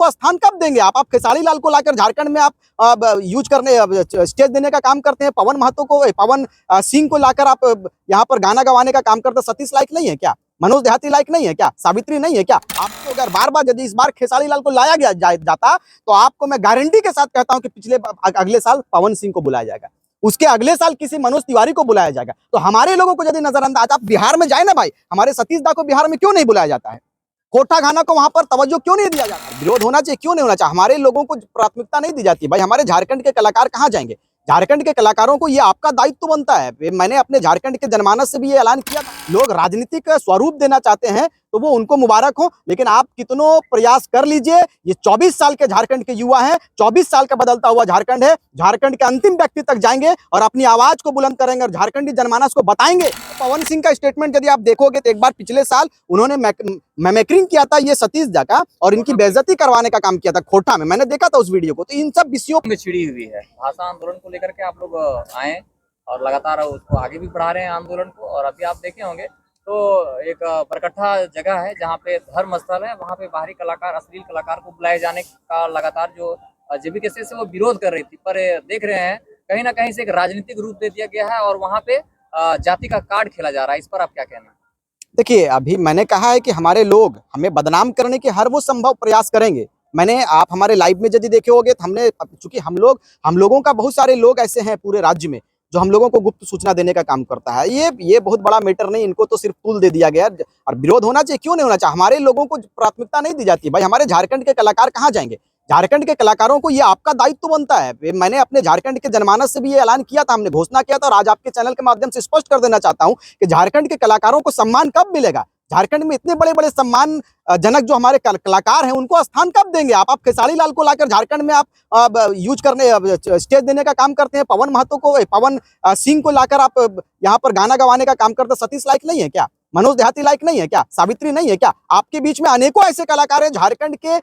को स्थान कब देंगे आप खेसारी लाल को लाकर झारखंड में आप यूज करने स्टेज देने का काम करते हैं। पवन महतो को, पवन सिंह को लाकर आप यहाँ पर गाना गवाने का काम करते हैं। सतीश लायक नहीं है क्या? मनोज देहाती लायक नहीं है क्या? सावित्री नहीं है क्या? आपको अगर बार बार यदि इस बार खेसारी लाल को लाया गया जाता तो आपको मैं गारंटी के साथ कहता हूं कि अगले साल पवन सिंह को बुलाया जाएगा, उसके अगले साल किसी मनोज तिवारी को बुलाया जाएगा। तो हमारे लोगों को यदि नजरअंदाज, आप बिहार में जाए ना भाई, हमारे सतीश दा को बिहार में क्यों नहीं बुलाया जाता है? कोठा खाना को वहां पर तवज्जो क्यों नहीं दिया जाता? विरोध होना चाहिए, क्यों नहीं होना चाहिए? हमारे लोगों को प्राथमिकता नहीं दी जाती भाई। हमारे झारखंड के कलाकार कहाँ जाएंगे? झारखंड के कलाकारों को ये आपका दायित्व बनता है। मैंने अपने झारखंड के जनमानस से भी ये ऐलान किया था। लोग राजनीतिक स्वरूप देना चाहते हैं तो वो उनको मुबारक हो, लेकिन आप कितनों प्रयास कर लीजिए, ये 24 साल के झारखंड के युवा हैं, 24 साल का बदलता हुआ झारखंड है। झारखंड के अंतिम व्यक्ति तक जाएंगे और अपनी आवाज को बुलंद करेंगे और झारखंडी जनमानस को बताएंगे। पवन सिंह का स्टेटमेंट यदि आप देखोगे तो एक बार पिछले साल उन्होंने मेमेक्रिंग किया था ये सतीश दा का, और इनकी बेइज्जती करवाने का काम किया था खोटा में। मैंने देखा था उस वीडियो को। तो इन सब विषयों में छिड़ी हुई है। भाषा आंदोलन को लेकर के आप लोग आए और लगातार उसको आगे भी बढ़ा रहे हैं आंदोलन को। और अभी आप देखे होंगे तो एक बरकट्ठा जगह है जहाँ पे धर्म स्थल है, वहाँ पे बाहरी कलाकार, अश्लील कलाकार को बुलाए जाने का लगातार जो जेबीकेसी से वो विरोध कर रही थी, पर देख रहे हैं कहीं ना कहीं से एक राजनीतिक रूप दे दिया गया है और वहाँ पे जाति का कार्ड खेला जा रहा है। इस पर आप क्या कहना है? देखिए, अभी मैंने कहा है कि हमारे लोग हमें बदनाम करने के हर वो संभव प्रयास करेंगे। आप हमारे लाइव में यदि देखे होंगे तो हमने, चूंकि हम लोगों का बहुत सारे लोग ऐसे हैं पूरे राज्य में जो हम लोगों को गुप्त सूचना देने का काम करता है। ये बहुत बड़ा मैटर नहीं, इनको तो सिर्फ टूल दे दिया गया। और विरोध होना चाहिए, क्यों नहीं होना चाहिए? हमारे लोगों को प्राथमिकता नहीं दी जाती भाई। हमारे झारखंड के कलाकार कहाँ जाएंगे? झारखंड के कलाकारों को ये आपका दायित्व बनता है। मैंने अपने झारखंड के जनमानस से भी ये ऐलान किया था, हमने घोषणा किया था, और आज आपके चैनल के माध्यम से स्पष्ट कर देना चाहता हूं कि झारखंड के कलाकारों को सम्मान कब मिलेगा? झारखंड में इतने बड़े बड़े सम्मान जनक जो हमारे कलाकार हैं उनको स्थान कब देंगे आप? खेसारी लाल को लाकर झारखंड में आप यूज करने स्टेज देने का काम करते हैं। पवन महतो को, पवन सिंह को लाकर आप यहाँ पर गाना गवाने का काम करते हैं। सतीश लायक नहीं है क्या? मनोज देहाती लायक नहीं है क्या? सावित्री नहीं है क्या? आपके बीच में अनेकों ऐसे कलाकार हैं झारखंड के,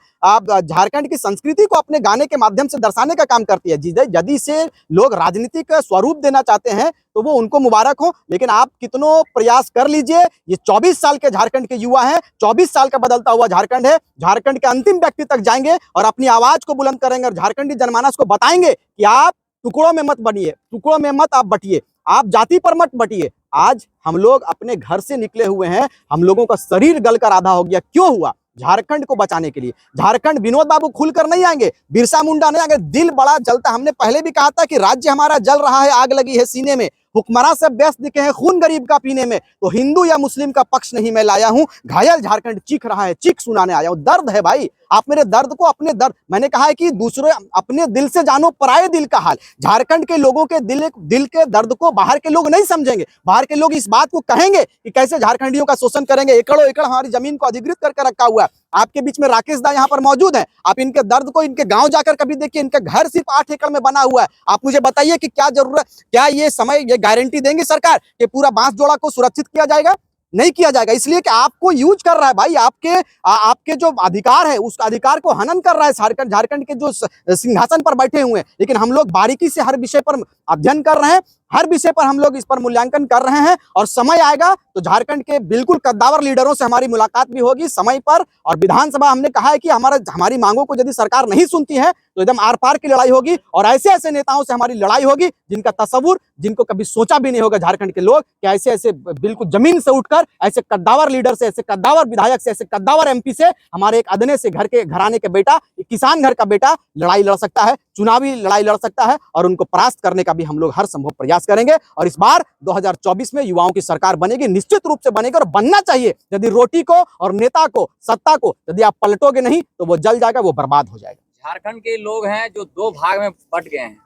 झारखंड की संस्कृति को अपने गाने के माध्यम से दर्शाने का काम करती है। यदि से लोग राजनीतिक स्वरूप देना चाहते हैं तो वो उनको मुबारक हो, लेकिन आप कितनों प्रयास कर लीजिए, ये 24 साल के झारखंड के युवा हैं, 24 साल का बदलता हुआ झारखंड है। झारखंड के अंतिम व्यक्ति तक जाएंगे और अपनी आवाज को बुलंद करेंगे और झारखंडी जनमानस को बताएंगे कि आप टुकड़ों में मत बनिए, टुकड़ों में मत आप बटिए, आप जाति पर मत बटिए। आज हम लोग अपने घर से निकले हुए हैं, हम लोगों का शरीर गलकर आधा हो गया। क्यों हुआ? झारखंड को बचाने के लिए। झारखंड विनोद बाबू खुलकर नहीं आएंगे, बिरसा मुंडा नहीं आएंगे। दिल बड़ा जलता। हमने पहले भी कहा था कि राज्य हमारा जल रहा है, आग लगी है सीने में, हुक्मरान से व्यस्त दिखे हैं खून गरीब का पीने में। तो हिंदू या मुस्लिम का पक्ष नहीं मैं लाया हूं, घायल झारखंड चीख रहा है, चीख सुनाने आया हूं। दर्द है भाई, आप मेरे दर्द को, अपने दर्द, मैंने कहा है कि दूसरे अपने दिल से जानो पराये दिल का हाल। झारखंड के लोगों के दिल के दर्द को बाहर के लोग नहीं समझेंगे। बाहर के लोग इस बात को कहेंगे कि कैसे झारखंडियों का शोषण करेंगे, एकड़ों एकड़ हमारी जमीन को अधिकृत करके रखा हुआ है। आपके बीच में राकेश दा यहाँ पर मौजूद है, आप इनके दर्द को, इनके गांव जाकर कभी देखिए, इनका घर सिर्फ 8 एकड़ में बना हुआ है। आप मुझे बताइए कि क्या जरूरत, क्या ये समय, ये गारंटी देंगे सरकार कि पूरा बांसजोड़ा को सुरक्षित किया जाएगा? नहीं किया जाएगा, इसलिए कि आपको यूज कर रहा है भाई। आपके जो अधिकार है उस अधिकार को हनन कर रहा है झारखंड के जो सिंहासन पर बैठे हुए हैं। लेकिन हम लोग बारीकी से हर विषय पर अध्ययन कर रहे हैं, हर विषय पर हम लोग इस पर मूल्यांकन कर रहे हैं, और समय आएगा तो झारखंड के बिल्कुल कद्दावर लीडरों से हमारी मुलाकात भी होगी समय पर। और विधानसभा हमने कहा है कि हमारी मांगों को यदि सरकार नहीं सुनती है तो एकदम आर पार की लड़ाई होगी, और ऐसे ऐसे नेताओं से हमारी लड़ाई होगी जिनका तस्वुर, जिनको कभी सोचा भी नहीं होगा झारखंड के लोग कि ऐसे ऐसे बिल्कुल जमीन से उठकर ऐसे कद्दावर लीडर से, ऐसे कद्दावर विधायक से, ऐसे कद्दावर एमपी से हमारे एक अदने से घराने के बेटा, किसान घर का बेटा लड़ाई लड़ सकता है, चुनावी लड़ाई लड़ सकता है। और उनको परास्त करने का भी हम लोग हर संभव प्रयास करेंगे। और इस बार 2024 में युवाओं की सरकार बनेगी, निश्चित रूप से बनेगी, और बनना चाहिए। यदि रोटी को और नेता को, सत्ता को यदि आप पलटोगे नहीं तो वो जल जाएगा, वो बर्बाद हो जाएगा। झारखंड के लोग हैं जो 2 भाग में बट गए हैं।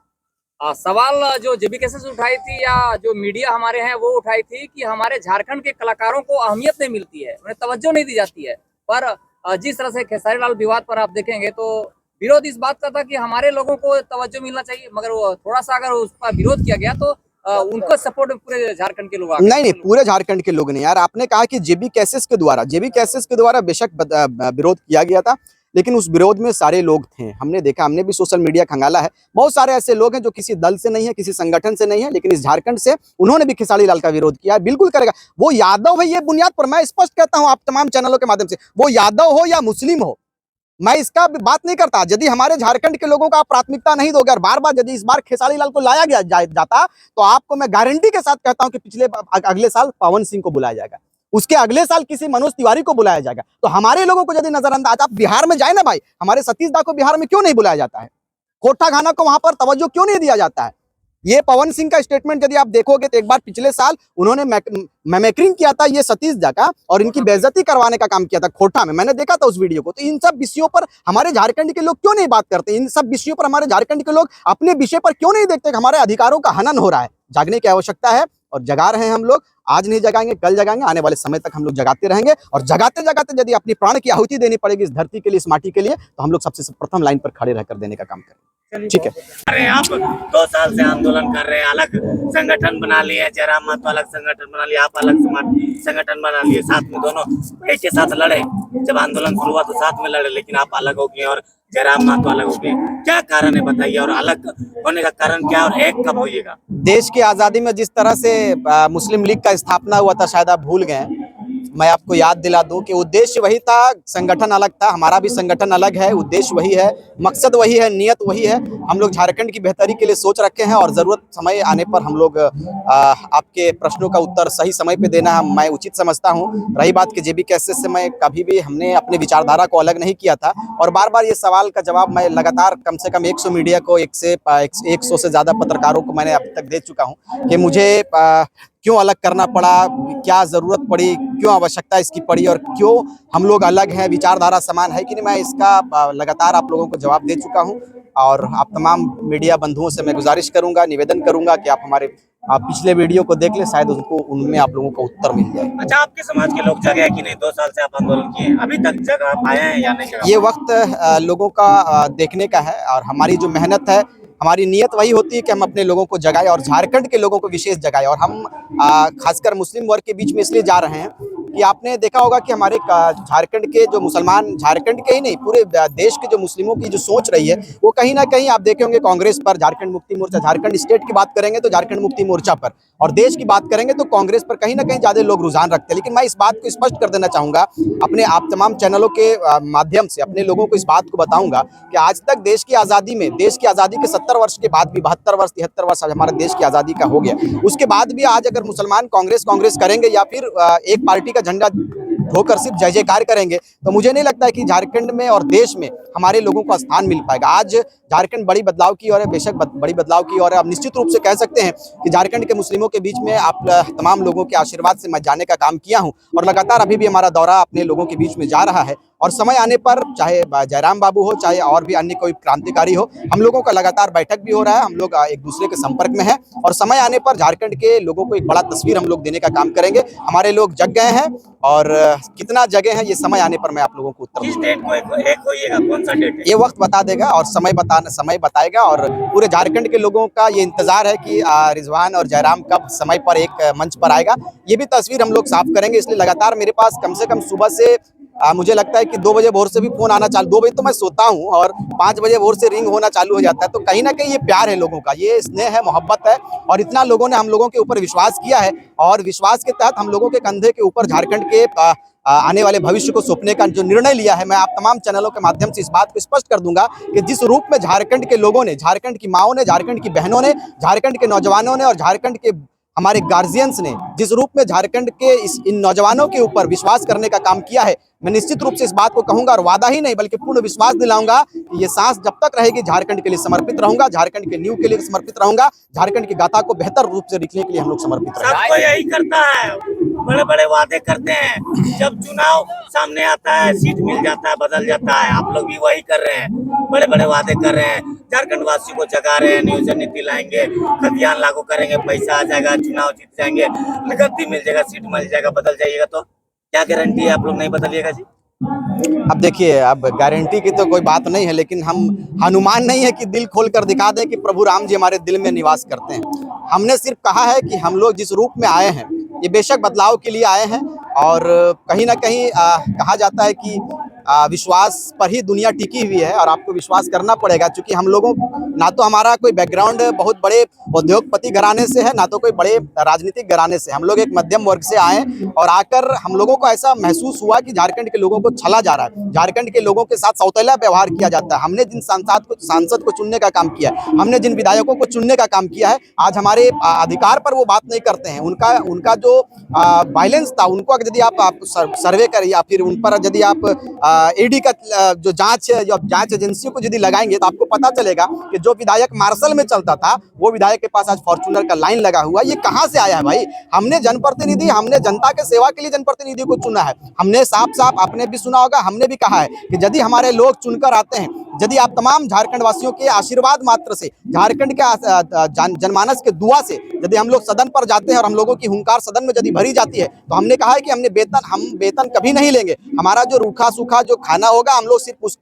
सवाल जो जेबीकेसी से उठाई थी या जो मीडिया हमारे हैं वो उठाई थी कि हमारे झारखंड के कलाकारों को अहमियत नहीं मिलती है, उन्हें तवज्जो नहीं दी जाती है। पर जिस तरह से खेसारी लाल विवाद पर आप देखेंगे तो विरोध इस बात का था कि हमारे लोगों को तवज्जो मिलना चाहिए, मगर वो थोड़ा सा अगर उस पर विरोध किया गया तो उनको सपोर्ट पूरे झारखंड के लोग नहीं, पूरे झारखंड के लोग नहीं यार। आपने कहा कि जेबी कैसेस के द्वारा बेशक विरोध किया गया था, लेकिन उस विरोध में सारे लोग थे। हमने देखा, हमने भी सोशल मीडिया खंगाला है, बहुत सारे ऐसे लोग हैं जो किसी दल से नहीं है, किसी संगठन से नहीं है, लेकिन इस झारखंड से उन्होंने भी खेसारी लाल का विरोध किया। बिल्कुल करेगा, वो यादव है, ये बुनियाद पर मैं स्पष्ट कहता हूं आप तमाम चैनलों के माध्यम से, वो यादव हो या मुस्लिम हो, मैं इसका बात नहीं करता। यदि हमारे झारखंड के लोगों का आप प्राथमिकता नहीं दोगे और बार बार यदि इस बार खेसारी लाल को लाया गया जाता तो आपको मैं गारंटी के साथ कहता हूं कि अगले साल पवन सिंह को बुलाया जाएगा, उसके अगले साल किसी मनोज तिवारी को बुलाया जाएगा। तो हमारे लोगों को यदि नजरअंदाज, आप बिहार में जाए ना भाई, हमारे सतीश दा को बिहार में क्यों नहीं बुलाया जाता है? कोठा खाना को वहां पर तवज्जो क्यों नहीं दिया जाता है? ये पवन सिंह का स्टेटमेंट यदि आप देखोगे तो एक बार पिछले साल उन्होंने मैमेक्रिंग किया था ये सतीश दा का, और इनकी बेइज्जती करवाने का काम किया था खोटा में। मैंने देखा था उस वीडियो को। तो इन सब विषयों पर हमारे झारखंड के लोग क्यों नहीं बात करते? इन सब विषयों पर हमारे झारखंड के लोग अपने विषय पर क्यों नहीं देखते कि हमारे अधिकारों का हनन हो रहा है? जागने की आवश्यकता है और जगा रहे हैं हम लोग। आज नहीं जगाएंगे, कल जगाएंगे, आने वाले समय तक हम लोग जगाते रहेंगे। और जगाते जगाते यदि अपनी प्राण की आहुति देनी पड़ेगी इस धरती के लिए, इस माटी के लिए, तो हम लोग सबसे प्रथम लाइन पर खड़े रहकर देने का काम करेंगे। ठीक है। अरे आप 2 साल से आंदोलन कर रहे हैं, अलग संगठन बना लिए, जयराम महतो अलग संगठन बना लिया, आप अलग संगठन बना लिए, साथ में दोनों एक के साथ लड़े। जब आंदोलन शुरू हुआ तो साथ में लड़े, लेकिन आप अलग हो गए और जयराम महतो अलग हो गए। क्या कारण है बताइए, और अलग होने का कारण क्या, और एक कब होइएगा? देश की आज़ादी में जिस तरह से मुस्लिम लीग का स्थापना हुआ था, शायद आप भूल गए। मैं आपको याद दिला दूं कि उद्देश्य वही था, संगठन अलग था। हमारा भी संगठन अलग है, उद्देश्य वही है, मकसद वही है, नियत वही है। हम लोग झारखंड की बेहतरी के लिए सोच रखे हैं और ज़रूरत समय आने पर हम लोग आपके प्रश्नों का उत्तर सही समय पे देना मैं उचित समझता हूं। रही बात कि जेबी कैसेस से मैं कभी भी, हमने अपने विचारधारा को अलग नहीं किया था। और बार बार ये सवाल का जवाब मैं लगातार कम से कम 100 मीडिया को, 100 से ज़्यादा पत्रकारों को मैंने अब तक दे चुका हूँ कि मुझे क्यों अलग करना पड़ा, क्या ज़रूरत पड़ी, क्यों आवश्यकता इसकी पड़ी, और क्यों हम लोग अलग हैं, विचारधारा समान है कि नहीं। मैं इसका लगातार आप लोगों को जवाब दे चुका हूं। और आप तमाम मीडिया बंधुओं से मैं गुजारिश करूंगा, निवेदन करूंगा कि आप हमारे पिछले वीडियो को देख ले, शायद उनमें आप लोगों को उत्तर मिल जाए। अच्छा, आपके समाज के लोग जगे कि नहीं? 2 साल से आप आंदोलन किए, अभी तक जगह पाए हैं या नहीं? ये वक्त लोगों का देखने का है, और हमारी जो मेहनत है, हमारी नियत वही होती है कि हम अपने लोगों को जगाएं और झारखंड के लोगों को विशेष जगाएं। और हम खासकर मुस्लिम वर्ग के बीच में इसलिए जा रहे हैं कि आपने देखा होगा कि हमारे झारखंड के जो मुसलमान, झारखंड के ही नहीं पूरे देश के जो मुस्लिमों की जो सोच रही है, वो कहीं ना कहीं आप देखे होंगे कांग्रेस पर, झारखंड मुक्ति मोर्चा, झारखंड स्टेट की बात करेंगे तो झारखंड मुक्ति मोर्चा पर, और देश की बात करेंगे तो कांग्रेस पर कहीं ना कहीं ज़्यादा लोग रुझान रखते हैं। लेकिन मैं इस बात को स्पष्ट कर देना चाहूँगा, अपने आप तमाम चैनलों के माध्यम से अपने लोगों को इस बात को बताऊँगा कि आज तक देश की आज़ादी में, देश की आज़ादी के 70 वर्ष के बाद भी, 72 वर्ष 73 वर्ष आज हमारे देश की आज़ादी का हो गया, उसके बाद भी आज अगर मुसलमान कांग्रेस करेंगे या फिर एक पार्टी का झंडा ढोकर सिर्फ जय जयकार करेंगे, तो मुझे नहीं लगता है कि झारखंड में और देश में हमारे लोगों को स्थान मिल पाएगा। आज झारखंड बड़ी बदलाव की ओर है, बेशक बड़ी बदलाव की ओर है। अब निश्चित रूप से कह सकते हैं कि झारखंड के मुस्लिमों के बीच में आप तमाम लोगों के आशीर्वाद से मैं जाने का काम किया हूं, और लगातार अभी भी हमारा दौरा अपने लोगों के बीच में जा रहा है। और समय आने पर, चाहे जयराम बाबू हो, चाहे और भी अन्य कोई क्रांतिकारी हो, हम लोगों का लगातार बैठक भी हो रहा है, हम लोग एक दूसरे के संपर्क में हैं, और समय आने पर झारखंड के लोगों को एक बड़ा तस्वीर हम लोग देने का काम करेंगे। हमारे लोग जग गए हैं, और कितना जगह हैं ये समय आने पर मैं आप लोगों को उत्तर किस डेट को एक होइएगा? कौन सा डेट है? ये वक्त बता देगा और समय बताएगा। और पूरे झारखंड के लोगों का ये इंतजार है कि रिजवान और जयराम कब समय पर एक मंच पर आएगा, ये भी तस्वीर हम लोग साफ करेंगे। इसलिए लगातार मेरे पास कम से कम सुबह से मुझे लगता है कि 2 बजे भोर से भी फोन आना चालू, 2 बजे तो मैं सोता हूँ और 5 बजे भोर से रिंग होना चालू हो जाता है। तो कहीं ना कहीं ये प्यार है लोगों का, ये स्नेह है, मोहब्बत है, और इतना लोगों ने हम लोगों के ऊपर विश्वास किया है, और विश्वास के तहत हम लोगों के कंधे के ऊपर झारखंड के आने वाले भविष्य को सौंपने का जो निर्णय लिया है। मैं आप तमाम चैनलों के माध्यम से इस बात को स्पष्ट कर दूंगा कि जिस रूप में झारखंड के लोगों ने, झारखंड की माओं ने, झारखंड की बहनों ने, झारखंड के नौजवानों ने और झारखंड के हमारे गार्जियंस ने जिस रूप में झारखंड के इन नौजवानों के ऊपर विश्वास करने का काम किया है, मैं निश्चित रूप से इस बात को कहूंगा, और वादा ही नहीं बल्कि पूर्ण विश्वास दिलाऊंगा कि ये सांस जब तक रहेगी झारखंड के लिए समर्पित रहूंगा, झारखंड के न्यू के लिए समर्पित रहूंगा, झारखंड की गाथा को बेहतर रूप से लिखने के लिए हम लोग समर्पित रहेंगे। सबको यही करता है, बड़े बड़े वादे करते हैं, जब चुनाव सामने आता है, सीट मिल जाता है, बदल जाता है। आप लोग भी वही कर रहे हैं, बड़े बड़े वादे कर रहे हैं, झारखंड वासियों को जगा रहे हैं, नियोजन नीति लाएंगे, अभियान लागू करेंगे, पैसा आ जाएगा, चुनाव जीत जाएंगे, गद्दी मिल जाएगा, सीट मिल जाएगा, बदल जाइएगा। तो क्या गारंटी है आप लोग नहीं बदलिएगा जी? अब देखिए, अब गारंटी की तो कोई बात नहीं है, लेकिन हम हनुमान नहीं है कि दिल खोल कर दिखा दें कि प्रभु राम जी हमारे दिल में निवास करते हैं। हमने सिर्फ कहा है कि हम लोग जिस रूप में आए हैं, ये बेशक बदलाव के लिए आए हैं, और कहीं ना कहीं कहा जाता है कि विश्वास पर ही दुनिया टिकी हुई है, और आपको विश्वास करना पड़ेगा, क्योंकि हम लोगों ना तो हमारा कोई बैकग्राउंड बहुत बड़े उद्योगपति घराने से है, ना तो कोई बड़े राजनीतिक घराने से। हम लोग एक मध्यम वर्ग से आए और आकर हम लोगों को ऐसा महसूस हुआ कि झारखंड के लोगों को छला जा रहा है, झारखंड के लोगों के साथ सौतेला व्यवहार किया जाता है। हमने जिन सांसद को चुनने का काम किया है, हमने जिन विधायकों को चुनने का काम किया है, आज हमारे अधिकार पर वो बात नहीं करते हैं। उनका जो वायलेंस था, उनको यदि आप सर्वे करें या फिर उन पर यदि आप ईडी का जो जांच एजेंसियों को यदि लगाएंगे तो आपको पता चलेगा कि जो विधायक मार्शल में चलता था वो विधायक के पास आज फॉर्च्यूनर का लाइन लगा हुआ। ये कहां से आया है भाई? हमने जनता के सेवा के लिए जनप्रतिनिधि को चुना है। हमने साफ आपने भी सुना होगा, हमने भी कहा है कि यदि हमारे लोग चुनकर आते हैं, यदि आप तमाम झारखंड वासियों के आशीर्वाद मात्र से, झारखंड के जनमानस के दुआ से यदि हम लोग सदन पर जाते हैं और हम लोगों की हुंकार सदन में यदि भरी जाती है, तो हमने कहा है कि हम वेतन कभी नहीं लेंगे। हमारा जो रूखा सूखा जो खाना होगा, हम लोग सिर्फ उस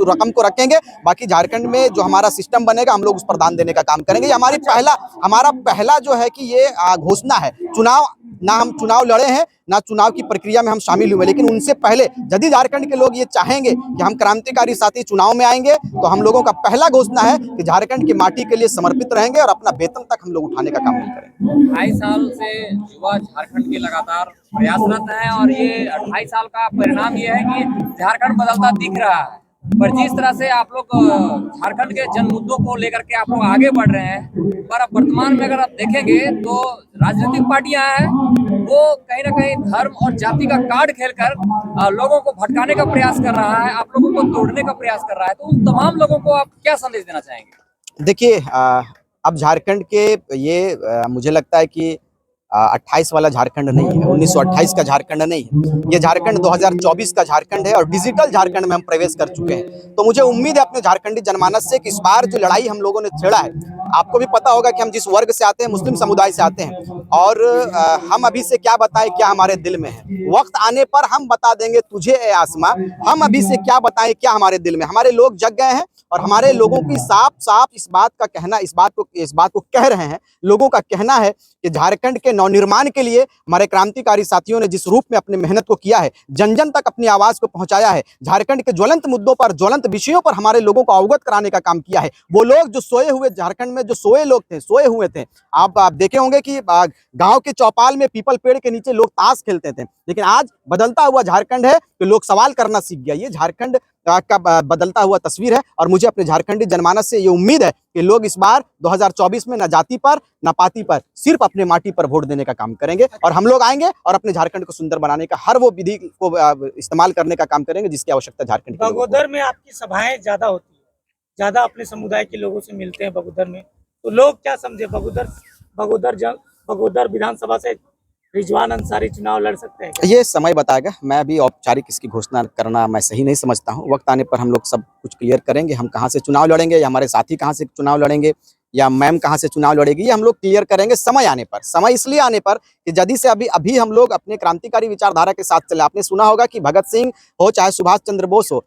रकम को रखेंगे। बाकी झारखंड में जो हमारा सिस्टम बनेगा, हम लोग उस पर दान देने का काम करेंगे। ये हमारा पहला जो है कि ये घोषणा है। ना हम चुनाव लड़े हैं, ना चुनाव की प्रक्रिया में हम शामिल हुए, लेकिन उनसे पहले यदि झारखंड के लोग ये चाहेंगे कि हम क्रांतिकारी साथी चुनाव में आएंगे, तो हम लोगों का पहला घोषणा है कि झारखंड की माटी के लिए समर्पित रहेंगे और अपना वेतन तक हम लोग उठाने का काम नहीं करेंगे। 2.5 साल से युवा झारखंड के लगातार प्रयासरत हैं और ये 2.5 साल का परिणाम ये है कि झारखंड बदलता दिख रहा है। पर जिस तरह से आप लोग झारखंड के जन मुद्दों को लेकर के आप लोग आगे बढ़ रहे हैं, पर अब वर्तमान में अगर आप देखेंगे तो राजनीतिक पार्टियां हैं वो कहीं ना कहीं धर्म और जाति का कार्ड खेलकर लोगों को भटकाने का प्रयास कर रहा है, आप लोगों को तोड़ने का प्रयास कर रहा है। तो उन तमाम लोगों को आप क्या संदेश देना चाहेंगे? देखिए, अब झारखंड के मुझे लगता है कि 28 वाला झारखंड नहीं है, 1928 का झारखंड नहीं है। ये झारखंड 2024 का झारखंड है और डिजिटल झारखंड में हम प्रवेश कर चुके हैं। तो मुझे उम्मीद है अपने झारखंडी जनमानस से कि इस बार जो लड़ाई हम लोगों ने छेड़ा है, आपको भी पता होगा कि हम जिस वर्ग से आते हैं, मुस्लिम समुदाय से आते हैं, और हम अभी से क्या बताएं क्या हमारे दिल में है। वक्त आने पर हम बता देंगे तुझे ए आसमां, हम अभी से क्या बताएं क्या हमारे दिल में। हमारे लोग जग गए हैं और हमारे लोगों की साफ इस बात को कह रहे हैं। लोगों का कहना है कि झारखंड के नवनिर्माण के लिए हमारे क्रांतिकारी साथियों ने जिस रूप में अपने मेहनत को किया है, जन जन तक अपनी आवाज को पहुंचाया है, झारखंड के ज्वलंत मुद्दों पर, ज्वलंत विषयों पर हमारे लोगों को अवगत कराने का काम किया है। वो लोग जो सोए हुए, झारखंड में जो सोए हुए थे, आप देखे होंगे कि गांव के चौपाल में पीपल पेड़ के नीचे लोग ताश खेलते थे, लेकिन आज बदलता हुआ झारखंड है कि लोग सवाल करना सीख गया। ये झारखंड का बदलता हुआ तस्वीर है और मुझे अपने झारखंडी जनमानस से ये उम्मीद है कि लोग इस बार 2024 में न जाति पर न पाति पर, सिर्फ अपने माटी पर वोट देने का काम करेंगे। और हम लोग आएंगे और अपने झारखंड को सुंदर बनाने का हर वो विधि को इस्तेमाल करने का काम करेंगे जिसकी आवश्यकता झारखंड। बगोदर में आपकी सभाएं ज्यादा होती है, ज्यादा अपने समुदाय के लोगों से मिलते हैं बगोदर में, तो लोग क्या समझे बगोदर विधानसभा से रिजवान अंसारी चुनाव लड़ सकते हैं? ये समय बताएगा। मैं अभी औपचारिक इसकी घोषणा करना मैं सही नहीं समझता हूँ। वक्त आने पर हम लोग सब कुछ क्लियर करेंगे, हम कहाँ से चुनाव लड़ेंगे, या हमारे साथी कहाँ से चुनाव लड़ेंगे, या मैम कहाँ से चुनाव लड़ेगी, ये हम लोग क्लियर करेंगे समय आने पर। समय इसलिए आने पर कि यदि से अभी हम लोग अपने क्रांतिकारी विचारधारा के साथ चले। आपने सुना होगा कि भगत सिंह हो चाहे सुभाष चंद्र बोस हो,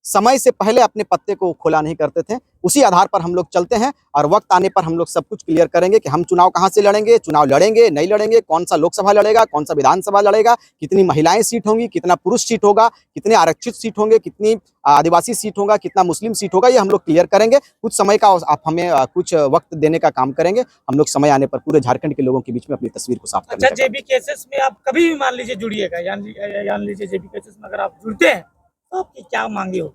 समय से पहले अपने पत्ते को खोला नहीं करते थे। उसी आधार पर हम लोग चलते हैं और वक्त आने पर हम लोग सब कुछ क्लियर करेंगे कि हम चुनाव कहां से लड़ेंगे, चुनाव लड़ेंगे नहीं लड़ेंगे, कौन सा लोकसभा लड़ेगा, कौन सा विधानसभा लड़ेगा, कितनी महिलाएं सीट होंगी, कितना पुरुष सीट होगा, कितने आरक्षित सीट होंगे, कितनी आदिवासी सीट होगा, कितना मुस्लिम सीट होगा, ये हम लोग क्लियर करेंगे। कुछ समय का आप हमें कुछ वक्त देने का काम करेंगे। हम लोग समय आने पर पूरे झारखंड के लोगों के बीच में अपनी तस्वीर को साफ करेंगे। अच्छा, जेबी केसेस में आप कभी भी मान लीजिए जुड़िएगा, जान लीजिए जेबी केसेस में अगर आप जुड़ते हैं तो आपकी क्या मांगे हो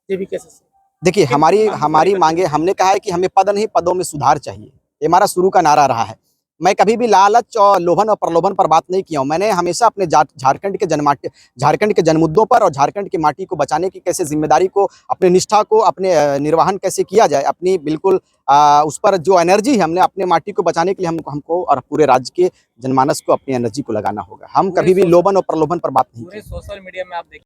जेबी केसेस से? देखिए, हमारी मांगे, हमने कहा है कि हमें पद नहीं पदों में सुधार चाहिए। ये हमारा शुरू का नारा रहा है। मैं कभी भी लालच और लोभन और प्रलोभन पर बात नहीं किया हूँ। मैंने हमेशा अपने झारखंड के जनमुद्दों पर और झारखंड की माटी को बचाने की कैसे जिम्मेदारी को, अपने निष्ठा को, अपने निर्वहन कैसे किया जाए, अपनी बिल्कुल उस पर जो एनर्जी है, हमने अपने माटी को बचाने के लिए हमको और पूरे राज्य के जनमानस को अपनी एनर्जी को लगाना होगा। हम कभी भी लोभन और प्रलोभन पर बात नहीं। सोशल मीडिया में आप